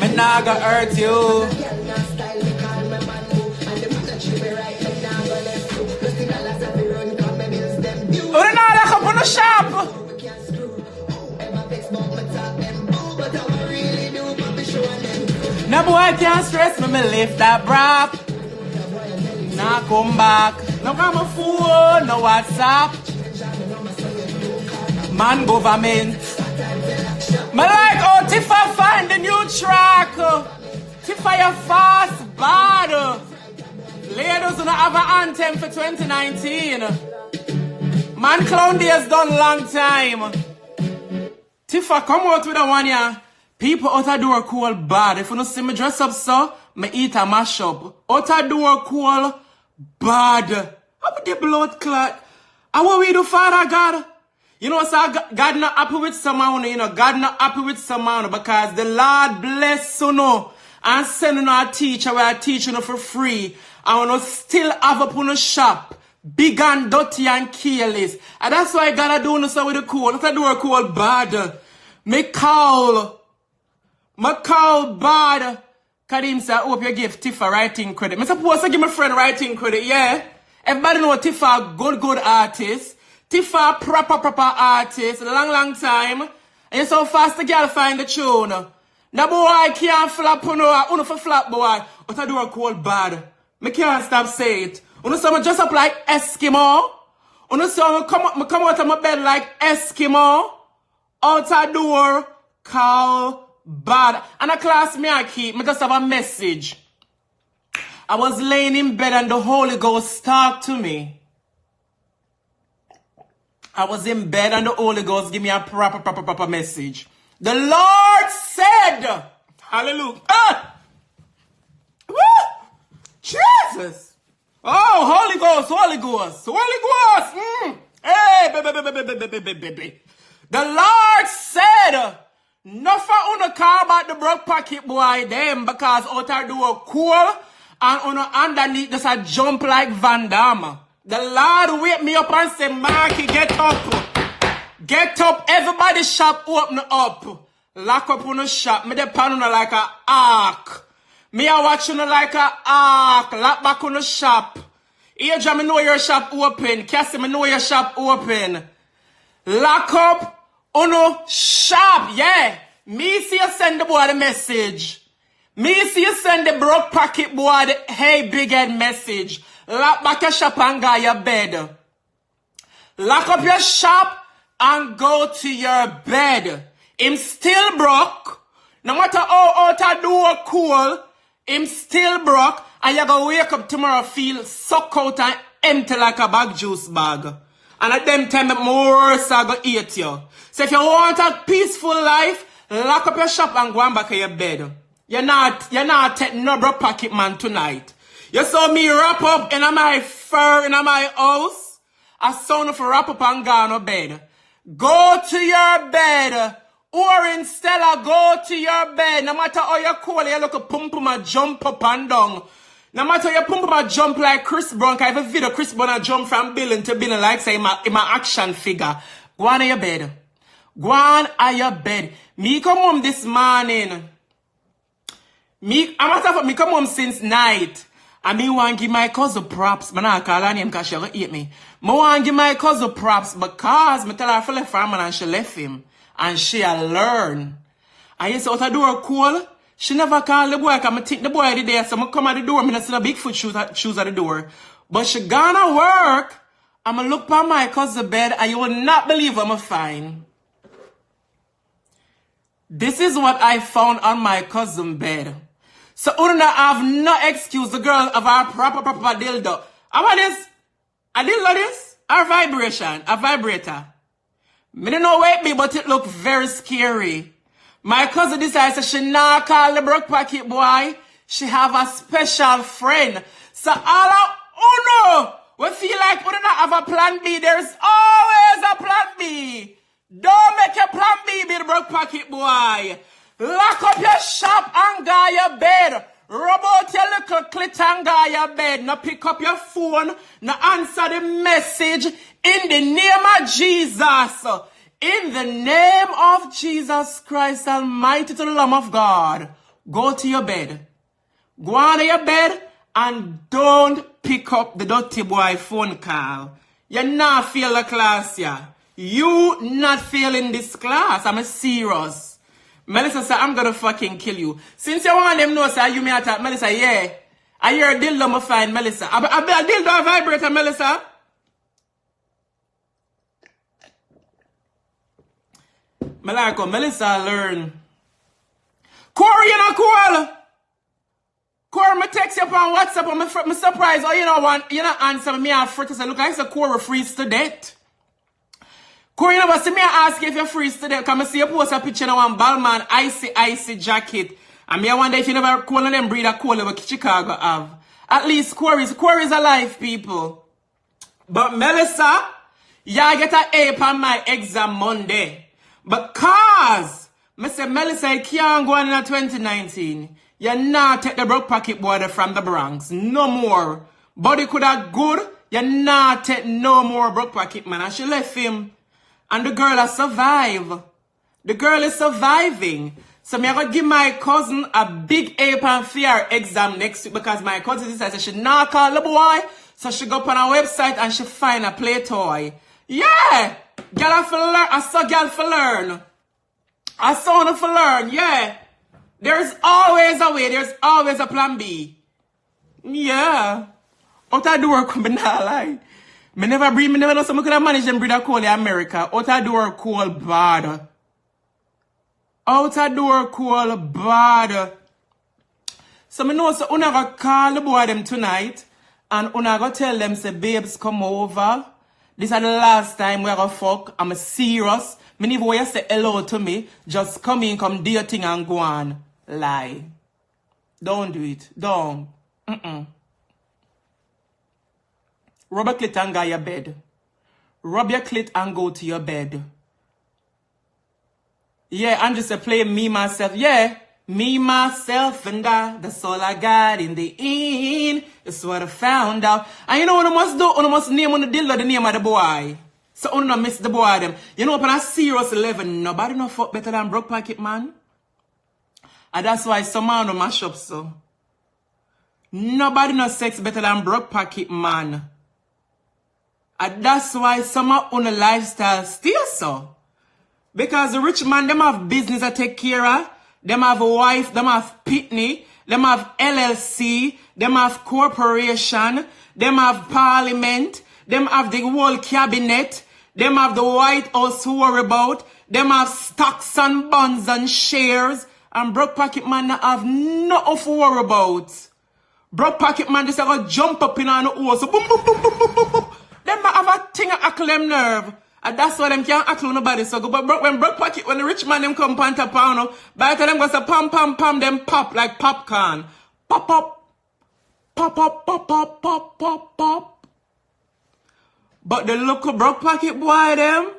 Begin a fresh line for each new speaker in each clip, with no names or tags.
Me nah gonna hurt you. Oh, they not lock up on the shop. No boy can't stress me, me lift that brap. Nah come back. No come a fool, no WhatsApp. Man government. Me like how Tifa find the new track. Tifa you fast bad. Ladies don't have an anthem for 2019. Man clown days done long time. Tifa come out with a one ya. People out the door cool bad. If you don't see me dress up so, me eat a mash up. Out the door cool bad. How about the blood clot? And what we do, Father God? You know, so God not happy with someone, you know, God not happy with someone because the Lord bless you know, and send you a teacher where I teach you for free. And we still have up on the shop, big and dirty and careless. And that's why God do no so with the cool. Let do a cool bad. Me call bad. Kadim say, I hope you give Tifa writing credit. Me suppose to give my friend writing credit, yeah. Everybody know Tifa good artist. Tifa proper artist, long time. And you so fast the girl find the tune. Now boy can't flap uno for flap boy. But I do a cold bad. Me can't stop say it. Uno so me dress up like Eskimo. Uno so me come out of my bed like Eskimo. Out the door, call bad. And a class me I keep, me just have a message. I was laying in bed and the Holy Ghost talked to me. I was in bed and the Holy Ghost give me a proper message. The Lord said, hallelujah. Woo! Jesus. Oh, Holy Ghost. Hey, baby. The Lord said, no for uno car about the broke pocket boy them because out there do a cool and uno underneath just a jump like Van Damme. The Lord wake me up and say, Markie, get up. Get up. Everybody shop open up. Lock up on the shop. Me de pan on like a ark. Me a watch on like a ark. Lock back on the shop. Aja, me know your shop open. Cassie, me know your shop open. Lock up on the shop. Yeah. Me see you send the boy the message. Me see you send the broke pocket boy the hey big head message. Lock back your shop and go your bed. Lock up your shop and go to your bed. Him still broke. No matter how out a door cool, him still broke. And you go wake up tomorrow feel suck out and empty like a bag juice bag. And at them time more so go eat you. So if you want a peaceful life, lock up your shop and go on back to your bed. You're not taking no broke pocket man tonight. You saw me wrap up in my fur in my house. I saw no for wrap up and go on bed. Go to your bed. Or in Stella, go to your bed. No matter how you cool, you look a pum a jump up and down. No matter how you pum a jump like Chris Brown. I have a video Chris Brown jump from building to building like say in my action figure. Go on your bed. Go on your bed. Me come home this morning. Me come home since night. And me want to give my cousin props. I not call her name because she will eat me. I want to give my cousin props because I tell her to left farm and she left him. And she a learn. And you say, out the door cool. She never call the boy because I think the boy is there. So I come at the door. I see the Bigfoot shoes at the door. But she gonna work. I'm going to look on my cousin's bed and you will not believe I'm fine. This is what I found on my cousin's bed. So Una have no excuse. The girl of our proper dildo. How about this? A dildo this? A vibration. A vibrator. Me don't know what it be, but it look very scary. My cousin decides that she not call the broke pocket boy. She have a special friend. So all of Uno, we feel like we don't have a plan B. There's always a plan B. Don't make your plan B be the broke pocket boy. Lock up your shop and go your bed. Rub out your little clit and go your bed. Now pick up your phone. Now answer the message in the name of Jesus. In the name of Jesus Christ Almighty, to the Lamb of God, Go to your bed. Go on to your bed and don't pick up the dirty boy phone call. You not fail the class, yeah. You not failing this class. I'm serious. Melissa said, I'm gonna fucking kill you. Since you want them know, sir, you may attack Melissa, yeah. I hear a dildo, me find Melissa. A dildo a vibrator, Melissa. Melissa learn. Corey, you know, cool. Corey, me text you up on WhatsApp and me surprised. Oh, you know, answer me and fret. I say, look, I said Corey freeze to death. Corey, you know, see me ask you if you're freeze to death. Because I see you post a picture of one Balmain icy jacket. And me I wonder if you never call them breed a call what Chicago have. At least Corey's alive, people. But Melissa, y'all get an A on my exam Monday. Because, I say, Melissa, you can't go on in 2019. You not take the broke pocket boy from the Bronx. No more. Body could have good. You not take no more broke pocket man. And she left him. And the girl has survived. The girl is surviving. So me I gotta give my cousin a big A on fear exam next week because my cousin said she not call the boy. So she go up on our website and she find a play toy. Yeah! Girl have to learn. I saw girl for learn. I saw her for learn, yeah. There's always a way. There's always a plan B. Yeah. Out I do work, but not lie. Me never know someone could have managed them breed a cool in America. Out I do work cool bad. Out I do work cool bad. So me know so una go call the boy them tonight. And una go tell them say babes come over. This is the last time we go fuck. I'm serious. Me never want you say hello to me. Just come in, come do your thing and go on. Lie. Don't do it. Don't. Rub your clit and go to your bed. Rub your clit and go to your bed. Yeah, and just play me, myself. Yeah, me, myself, and I. That's all I got in the end. That's what I found out. And you know what I must do? I must name on the dildo the name of the boy. So I don't miss the boy them. You know, upon a serious level, nobody no fuck better than broke pocket man. And that's why some man no mash up so. Nobody no sex better than broke pocket man. And that's why some of on the lifestyle still so. Because the rich man, them have business to take care of. Them have a wife, them have pitney, them have LLC, them have corporation, them have parliament, them have the whole cabinet, them have the White House to worry about, them have stocks and bonds and shares, and broke pocket man have nothing to worry about. Broke pocket man just go jump up in on the horse, so boom, boom, boom, boom, boom, boom, boom. Them have a thing to ackle them nerve. And that's why them can't ackle nobody. So go, but when broke pocket, when the rich man them come panta pound, by the time them go say pam pam pam, them pop like popcorn. Pop up. Pop up, pop up, pop, pop, pop. But the local broke pocket boy them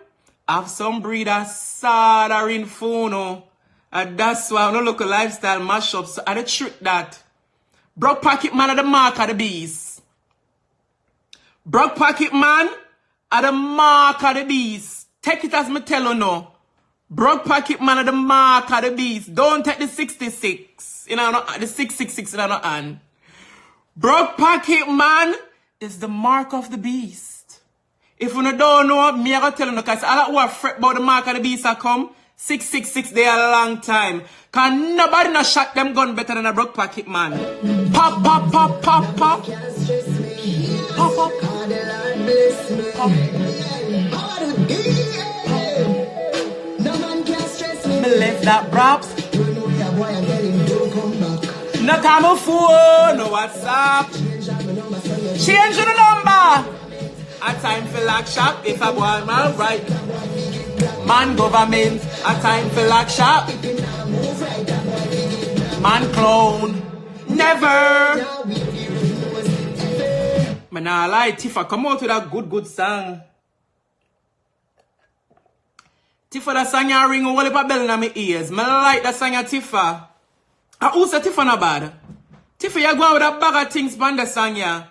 have some breed of soldering phone. And that's why no local lifestyle mashup. So I the trick that. Broke pocket man are the mark of the beast. Broke pocket man are the mark of the beast. Take it as me tell you no. Broke pocket man are the mark of the beast. Don't take the 66. You know, the 666 in our hand. Broke pocket man is the mark of the beast. If you don't know, me I gotta tell you no, because all who are fret about the mark of the beast are come. 666 they are a long time. Cause nobody no shot them gun better than a broke pocket man. Pop, pop, pop, pop, pop. Pop, pop. Pop. Me left that brap. No come on phone, no WhatsApp. Change the number. A time for lock shop if I want my right. Man government, a time for lock shop. Man clone, never. Man, nah lie, Tifa, come out with a good song. Tifa, that song you ring a whole heap of bell in my ears. Man, like that song, Tifa. And who say Tifa not bad? Tifa, you go with a bag of things on the song, yeah.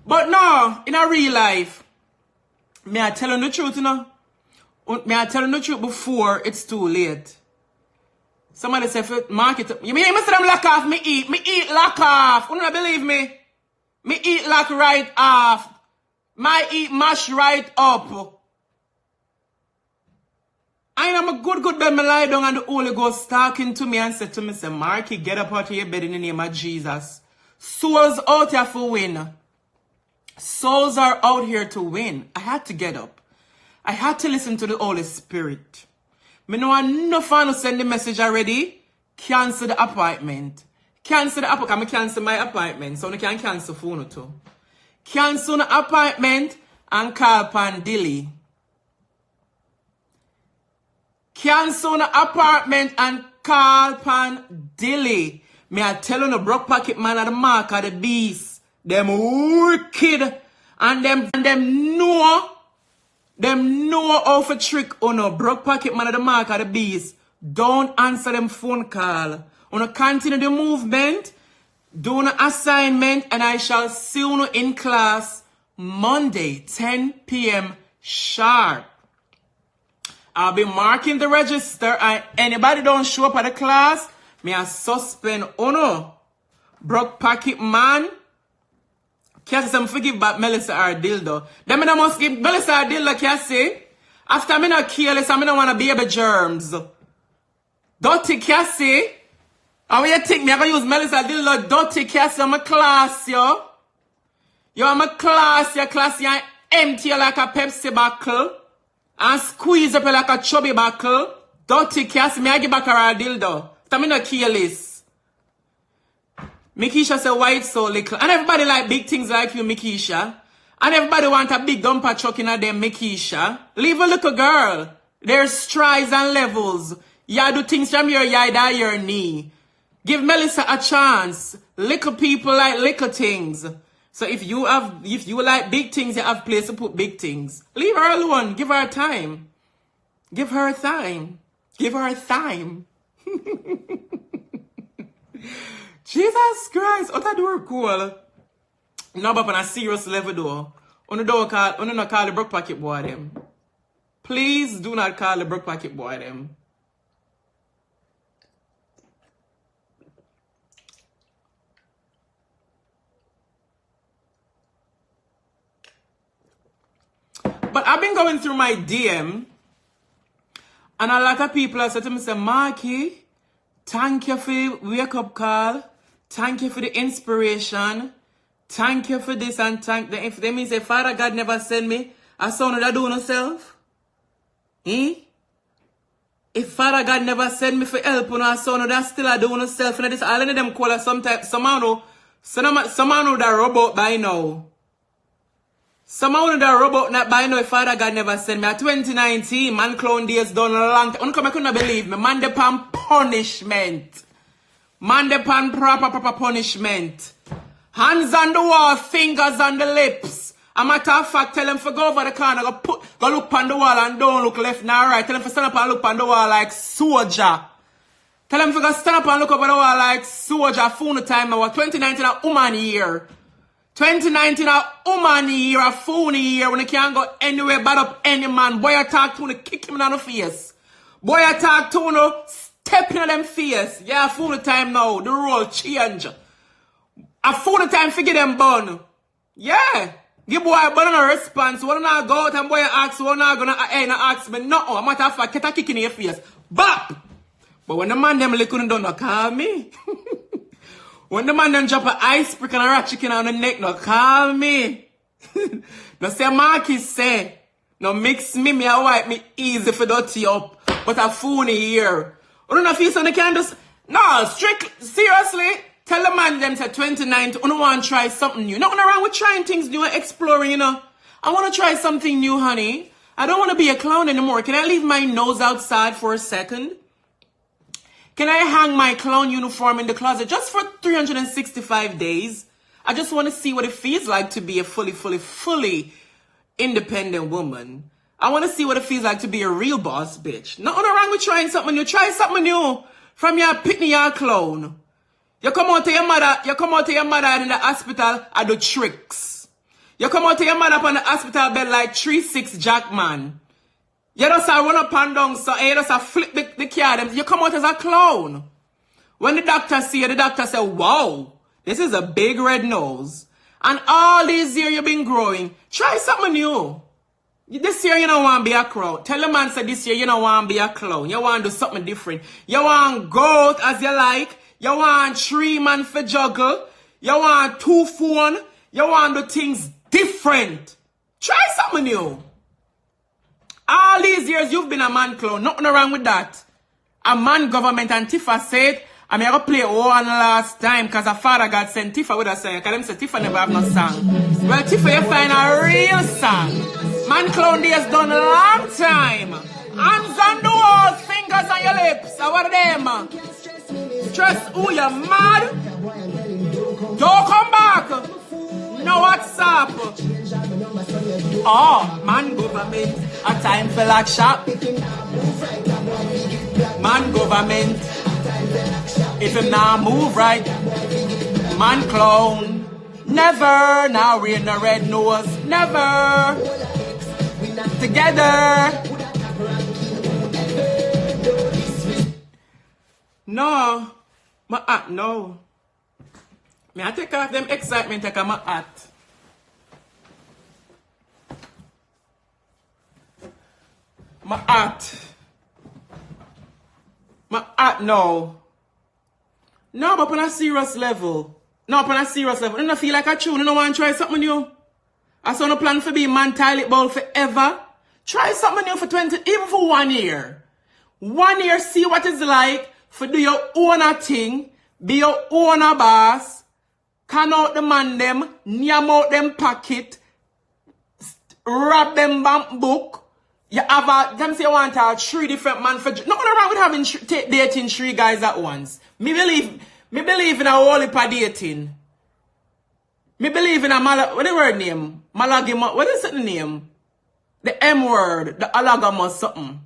But no, in a real life, may I tell you the truth, you know? May I tell you the truth before it's too late? Somebody say, market. You mean me say them lock off? Me eat lock off. You don't believe me? Me eat lock right off. My eat mash right up. I am a good bed, me lie down and the Holy Ghost talking to me and said to me, say, Markie, get up out of your bed in the name of Jesus. Souls out here for win. Souls are out here to win. I had to get up. I had to listen to the Holy Spirit. Me know enough fan to send the message already. Cancel the appointment. Cancel the appointment. I cancel my appointment. So I can cancel phone too. Cancel the appointment and call pan Dilly. Cancel the apartment and call pan Dilly. Me I tell you, the broke pocket man at the mark of the beast. Them wicked. And them know how to trick on a broke pocket man at the mark of the beast. Don't answer them phone call. On continue the movement, do an assignment, and I shall see you in class Monday, 10 p.m. sharp. I'll be marking the register, and anybody don't show up at the class, me I suspend uno. Broke pocket man. Can't say some forgive back Melissa or dildo. Then I must give Melissa or dildo, can't say. After me not careless, I don't want to baby germs. Dirty Cassie. And when you think me, I gonna use Melissa or dildo, dirty Cassie, I'm a class, yo. Yo, I'm a class, your class, you empty like a Pepsi bottle. And squeeze up like a chubby buckle. Dirty Cassie, me I give back her a dildo. So me not careless. Mikisha say, why it's so little? And everybody like big things like you, Mikisha. And everybody want a big dumper truck in a them, Mikisha. Leave a little girl. There's strides and levels. You do things from your yard or your knee. Give Melissa a chance. Little people like little things. So if you like big things, you have place to put big things. Leave her alone. Give her time. Give her time. Give her time. Jesus Christ, what I do cool. No, but on a serious level though. On not call the broke pocket boy them. Please do not call the broke pocket boy them. But I've been going through my DM, and a lot of people have said to me, say, Markie, thank you for the wake-up call. Thank you for the inspiration. Thank you for this and thank them. If they mean say, Father God never sent me, I saw that do myself. Eh? If Father God never sent me for help, I saw that still I do myself. And this all of them call us sometimes, someone who that robot by now. Someone who that robot not by now if Father God never sent me. At 2019, man clown days done a long time. I couldn't believe me. Man depend punishment. Man depend proper punishment. Hands on the wall, fingers on the lips. A matter of fact, tell them to go over the corner, go look on the wall and don't look left and right. Tell them to stand up and look on the wall like soldier. Tell them to go stand up and look over the wall like soldier. Phone time now. 2019 a woman year. 2019 a woman year, a phone year when you can't go anywhere bad up any man. Boy, I talk to him, kick him in the face. Boy, I talk to him, step in them face. Yeah, phone time now. The role change. A phone time figure them bun. Yeah. Give boy a bun no response. One not go out and boy ask, one not gonna ask me. No, a matter of fact, get a kick in your face. Bop! But when the man them lick don't call me. When the man them drop a ice brick and a rat chicken on the neck, no call me. No say Markie say. No mix me a wipe me easy for dirty up. But a phone here. You don't feel so they can just. No, strict seriously. Tell the man them say 29, you don't want to try something new. Nothing wrong with trying things new and exploring, you know. I want to try something new, honey. I don't want to be a clown anymore. Can I leave my nose outside for a second? Can I hang my clown uniform in the closet just for 365 days? I just want to see what it feels like to be a fully independent woman. I want to see what it feels like to be a real boss bitch. Nothing wrong with trying something new. Try something new from your pitney your clown. You come out to your mother in the hospital and do tricks. You come out to your mother up on the hospital bed like 3-6 Jackman. You just run up and down, so you just flip the card. You come out as a clown. When the doctor see you, the doctor say, wow, this is a big red nose. And all these years you've been growing, try something new. This year you don't want to be a clown. Tell the man say this year you don't want to be a clown. You want to do something different. You want goat as you like. You want 3 man for juggle. You want 2 phone. You want to do things different. Try something new. All these years you've been a man clown. Nothing wrong with that. A man government and Tifa said, I'm going to play one last time because a father God sent Tifa with a song. Because them say Tifa never have no song. Well, Tifa, you find a real song. Man clown days done a long time. Hands on the wall, fingers on your lips. So what are them? Trust who you're mad? Don't come back. No WhatsApp. Oh, man government. A time for like shop. Man government. If him now move right, man clown. Never, now we in the red nose. Never. Together. No. My hat, no. Me I take off them excitement like my hat. My hat. My hat, no. No, but on a serious level. No, on a serious level. I don't feel like a tune. I don't want to try something new. I saw no plan for being man toilet bowl forever. Try something new for 20, even for 1 year. 1 year, see what it's like for do your own thing, be your own boss, can out the man them, nyam out them pocket, rob them bank book. You have them say you want to have 3 different man for, nothing wrong with having dating 3 guys at once. Me believe in a whole heap of dating. Me believe in a what the word name? Malagima, what is it the name? The M word, the alagama something.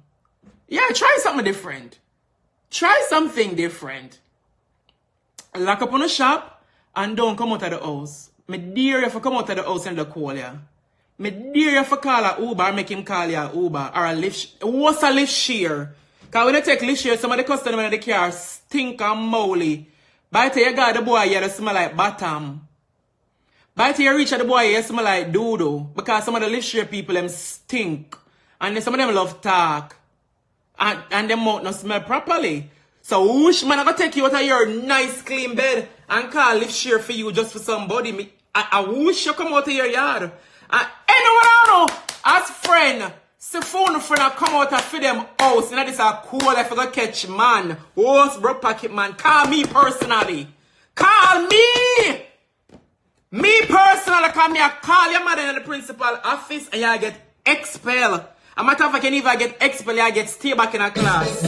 Yeah, try something different. Try something different. Lock up on a shop and don't come out of the house. Me dare you for come out of the house and the call ya. Me dare you for call a Uber or make him call you a Uber or a lift. What's a lift share? Because when you take lift share, some of the customers in the car stink and moly. By the time you got the boy, you smell like bottom. By the time you reach the boy, you smell like doodoo. Because some of the lift share people, them stink. And some of them love talk. And them mouth not smell properly. So whoosh, man, I'm going to take you out of your nice clean bed and call lift share for you just for somebody. I wish you come out of your yard. And anyone I know, as friend, see phone friend come out and feed them house. You know this are cool if I go catch man. Host broke pocket man. Call me personally. Call me! Me personally, call me. I call your mother in the principal office and you get expelled. A matter of fact, if I get expelled, I get stay back in a class.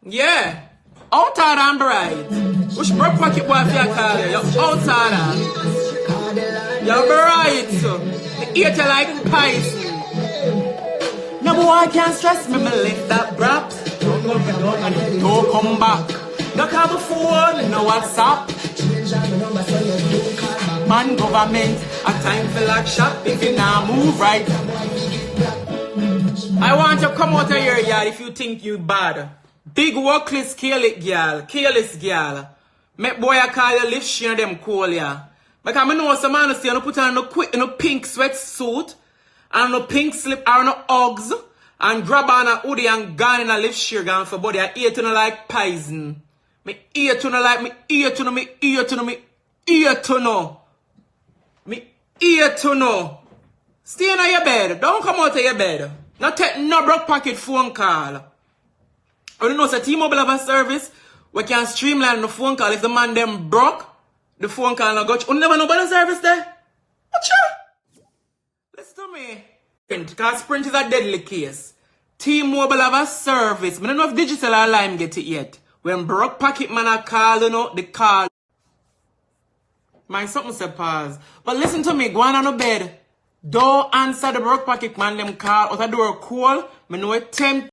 Yeah. Outside and bright. Which broke pocket boy if you call you? You're outside. You're bright. You eat you like pies. No boy can't stress me, me lift that brat. Don't come back. No call the phone, no WhatsApp. Man government, a time for like shop if you now move right. I want you to come out of your yard if you think you bad. Big workless careless girl. Make boy I call you lift share them call ya. Because I know some man say you put on no pink sweatsuit and no pink slip or no Uggs and grab on a hoodie and gone in a lift share gun for body. I eat to no like poison. Me eat to no like me eat to no me eat to no me eat to no. Me ear to know. Stay in your bed. Don't come out of your bed. Not take no broke pocket phone call. I don't know, so T-Mobile have a service we can streamline the phone call. If the man them broke, the phone call not go. You never know about the service there? What's your? Listen to me. Because Sprint is a deadly case. T-Mobile have a service. I don't know if Digital or Lime get it yet. When broke pocket man a call, you know, the call. My something say pause. But listen to me, go on the bed. Don't answer the broke pocket man them call. Or the door call. Me know it tempt.